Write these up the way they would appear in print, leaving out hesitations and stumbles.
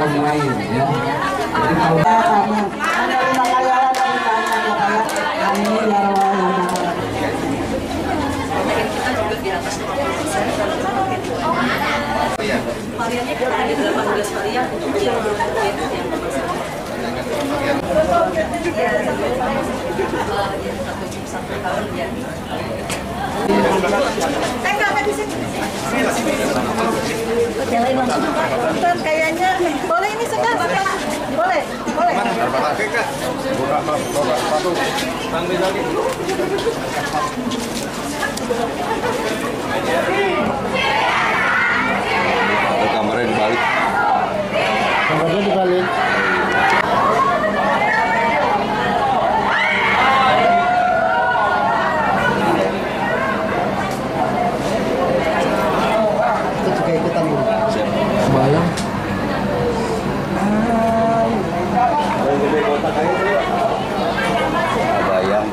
orang lain ya. Jadi kalau variannya kita ada 18 varian untuk yang satu tahun ya. Kayaknya boleh ini sekarang, boleh. Kamarnya dibalik. Kamarnya dibalik. Kita juga ikutan dulu. bayang. Bayang.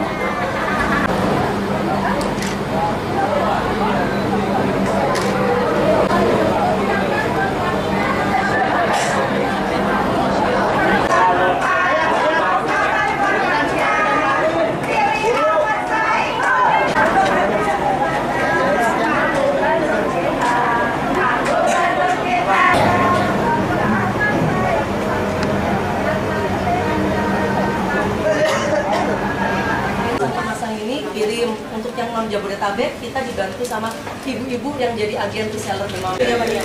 Kirim untuk yang non Jabodetabek, kita dibantu sama ibu-ibu yang jadi agen reseller memang. Iya banyak.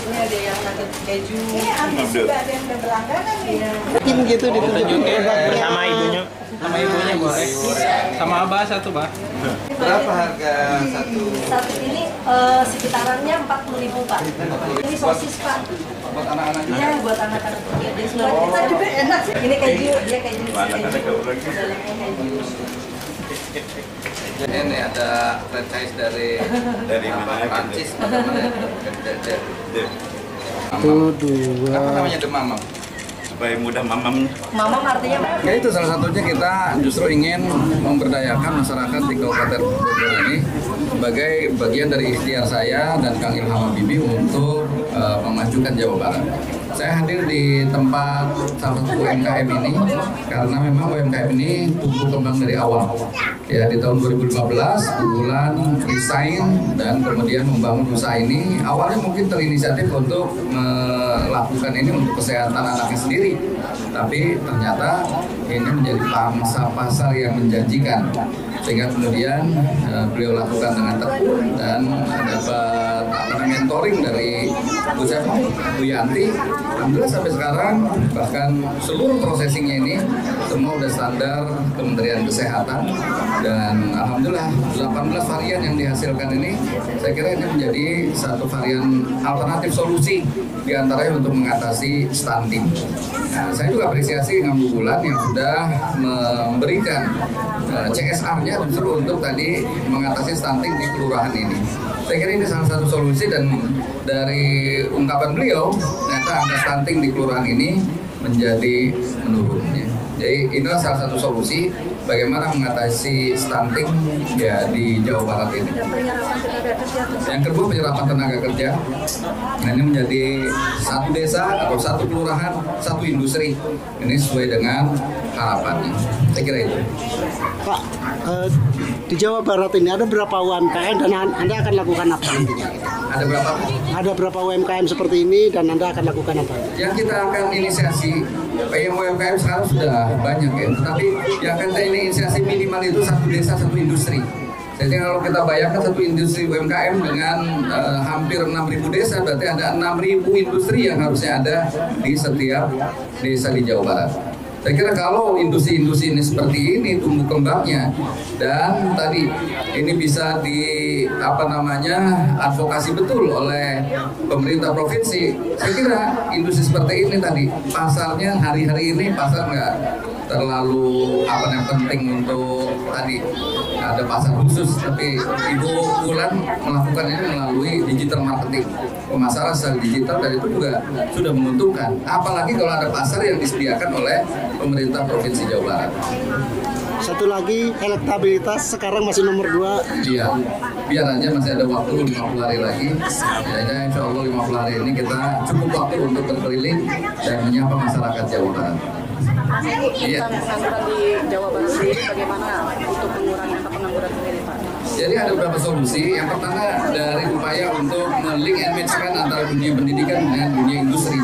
Ini ada yang nugget keju. Ini habis juga ada yang berlangganan nih. Mungkin gitu ditunjukin sama ibunya. Sama ibunya boleh. Sama abah satu, Pak. Berapa harga satu? Satu ini sekitarannya 40.000, Pak. Ini sosis, Pak. Buat anak-anak juga? Iya, buat anak-anak. Buat kita juga enak sih. Ini keju, dia keju. Dalamnya keju. Ini ada franchise dari mana? Prancis. Satu, dua. Apa namanya Demamam? Supaya mudah mamam. Mamam artinya Ya itu salah satunya kita justru ingin memberdayakan masyarakat di Kabupaten Bogor ini sebagai bagian dari ikhtiar saya dan Kang Ilham Habibie untuk memajukan Jawa Barat. Saya hadir di tempat salah satu UMKM ini karena memang UMKM ini tumbuh kembang dari awal. Ya di tahun 2015 kebetulan resign dan kemudian membangun usaha ini. Awalnya mungkin terinisiatif untuk melakukan ini untuk kesehatan anaknya sendiri, tapi ternyata ini menjadi pangsa pasar yang menjanjikan, sehingga kemudian beliau lakukan dengan tekun dan dapat mentoring dari Bu Yanti. Alhamdulillah sampai sekarang bahkan seluruh processingnya ini semua udah standar Kementerian Kesehatan dan alhamdulillah 18 varian yang dihasilkan ini saya kira ini menjadi satu varian alternatif solusi diantaranya untuk mengatasi stunting. Nah, saya juga apresiasi dengan Bu Bulan yang sudah memberikan CSR-nya justru untuk tadi mengatasi stunting di kelurahan ini. Saya kira ini salah satu solusi dan dari ungkapan beliau ternyata angka stunting di kelurahan ini menjadi menurun. Jadi inilah salah satu solusi bagaimana mengatasi stunting ya di Jawa Barat ini. Yang kedua penyerapan tenaga kerja. Nah, ini menjadi satu desa atau satu kelurahan, satu industri. Ini sesuai dengan harapannya. Saya kira itu. Pak, di Jawa Barat ini ada berapa UMKM dan Anda akan lakukan apa nantinya? Ada berapa? Ada berapa UMKM seperti ini dan Anda akan lakukan apa? Yang kita akan inisiasi, yang UMKM sekarang sudah banyak ya, tapi yang akan kita inisiasi minimal itu satu desa, satu industri. Jadi kalau kita bayangkan satu industri UMKM dengan hampir 6.000 desa, berarti ada 6.000 industri yang harusnya ada di setiap desa di Jawa Barat. Saya kira kalau industri-industri ini seperti ini tumbuh kembangnya dan tadi ini bisa advokasi betul oleh pemerintah provinsi. Saya kira industri seperti ini tadi pasarnya hari-hari ini pasar nggak terlalu yang penting untuk tadi ada pasar khusus, tapi Ibu Bulan melakukan ini melalui digital marketing, pemasaran secara digital, dan itu juga sudah menguntungkan. Apalagi kalau ada pasar yang disediakan oleh pemerintah Provinsi Jawa Barat. Satu lagi elektabilitas sekarang masih nomor 2. Iya, biar aja masih ada waktu 50 hari lagi. Ya, insya Allah 50 hari ini kita cukup waktu untuk berkeliling dan menyapa masyarakat Jawa Barat. Iya. Pengangguran di Jawa Barat sendiri bagaimana untuk mengurangi angka pengangguran sendiri, Pak? Jadi ada beberapa solusi. Yang pertama dari upaya untuk melink and match-kan antara dunia pendidikan dengan dunia industri.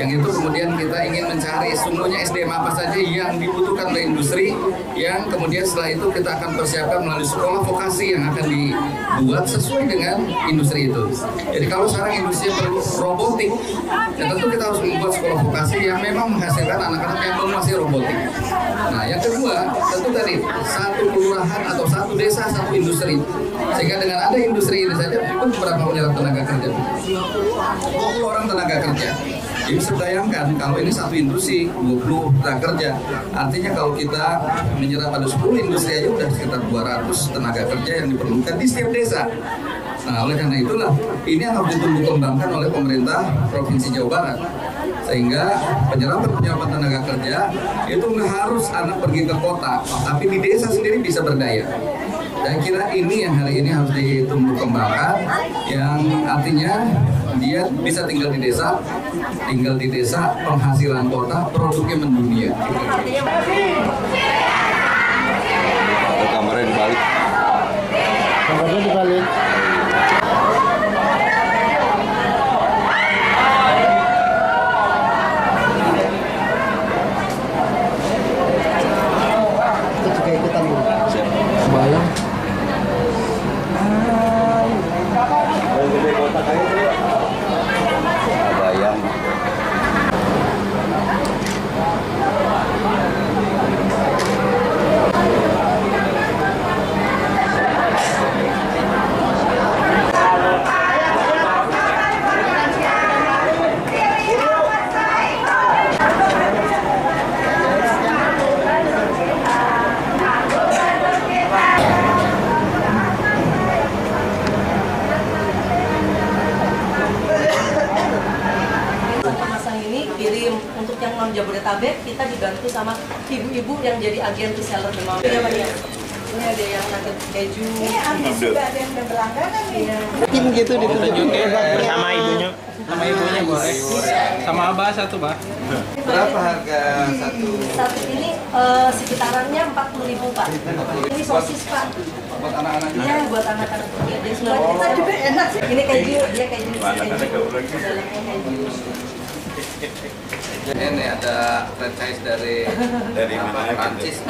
Yang itu kemudian kita ingin mencari semuanya SDM apa saja yang dibutuhkan oleh industri, yang kemudian setelah itu kita akan persiapkan melalui sekolah vokasi yang akan dibuat sesuai dengan industri itu. Jadi kalau sekarang industri perlu robotik, ya tentu kita harus membuat sekolah vokasi yang memang menghasilkan anak-anak yang menguasai robotik. Nah, yang kedua tentu tadi satu kelurahan atau satu desa satu industri. Sehingga dengan ada industri ini saja pun berapa menyerap tenaga kerja? 20 orang tenaga kerja. Jadi bisa bayangkan kalau ini satu industri 20 tenaga kerja. Artinya kalau kita menyerap pada 10 industri aja udah sekitar 200 tenaga kerja yang diperlukan di setiap desa. Nah, oleh karena itulah ini yang harus ditumbuh kembangkan oleh pemerintah Provinsi Jawa Barat. Sehingga penyerapan tenaga kerja itu nggak harus anak pergi ke kota, tapi di desa sendiri bisa berdaya. Dan kira ini yang hari ini harus ditumbuh kembangkan, yang artinya dia bisa tinggal di desa, penghasilan kota, produknya mendunia. Kamarnya dibalik. Kamarnya dibalik. Itu juga ikutan dulu. Bayang. Bayang. Kirim untuk yang non Jabodetabek, kita dibantu sama ibu-ibu yang jadi agen reseller demam. Iya, Pak. Ini ada yang nugget keju. Ini habis juga ada yang udah berlangganan nih. Mungkin gitu Tunjukin sama ibunya. Sama ibunya boleh. Sama abah satu, Pak. Berapa harga satu? Satu ini sekitarannya 40.000, Pak. Ini sosis, Pak. Buat anak-anak juga. Iya, buat anak-anak. Iya, dia buat kita juga enak sih. Ini keju, dia keju. Dalamnya keju. Ini ada franchise dari mana? Prancis.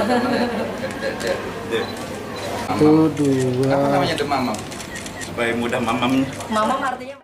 Itu 2. Apa namanya demam? Supaya mudah mamamnya. Mama artinya